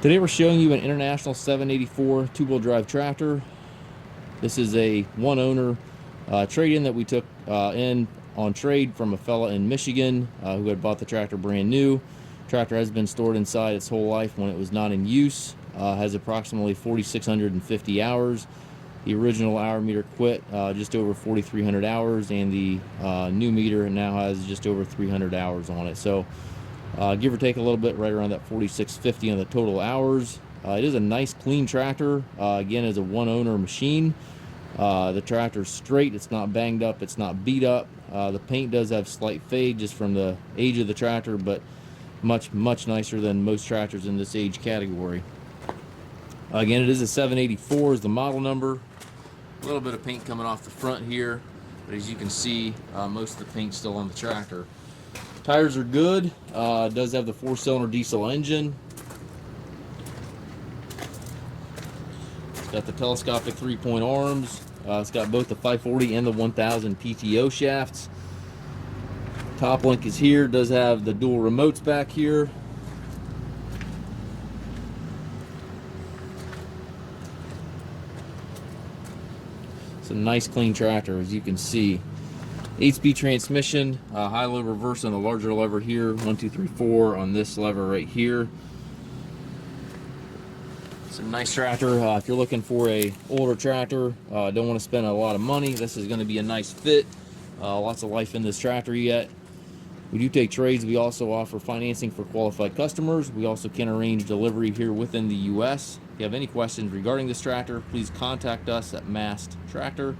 Today we're showing you an International 784 two-wheel drive tractor. This is a one-owner trade-in that we took in on trade from a fella in Michigan who had bought the tractor brand new. Tractor has been stored inside its whole life when it was not in use. Has approximately 4,650 hours. The original hour meter quit just over 4,300 hours, and the new meter now has just over 300 hours on it. So give or take a little bit, right around that 4,650 on the total hours. It is a nice clean tractor. Again, it's a one-owner machine. The tractor's straight, it's not banged up, it's not beat up. The paint does have slight fade just from the age of the tractor, but much nicer than most tractors in this age category. Again, it is a 784 is the model number. A little bit of paint coming off the front here, but as you can see, most of the paint's still on the tractor. Tires are good. It does have the 4-cylinder diesel engine. It's got the telescopic 3-point arms. It's got both the 540 and the 1000 PTO shafts. Top link is here. It does have the dual remotes back here. It's a nice clean tractor, as you can see. 8-speed transmission, high-low reverse on the larger lever here, 1, 2, 3, 4 on this lever right here. It's a nice tractor. If you're looking for a older tractor, don't want to spend a lot of money, this is going to be a nice fit. Lots of life in this tractor yet. We do take trades. We also offer financing for qualified customers. We also can arrange delivery here within the U.S. If you have any questions regarding this tractor, please contact us at Mast Tractor.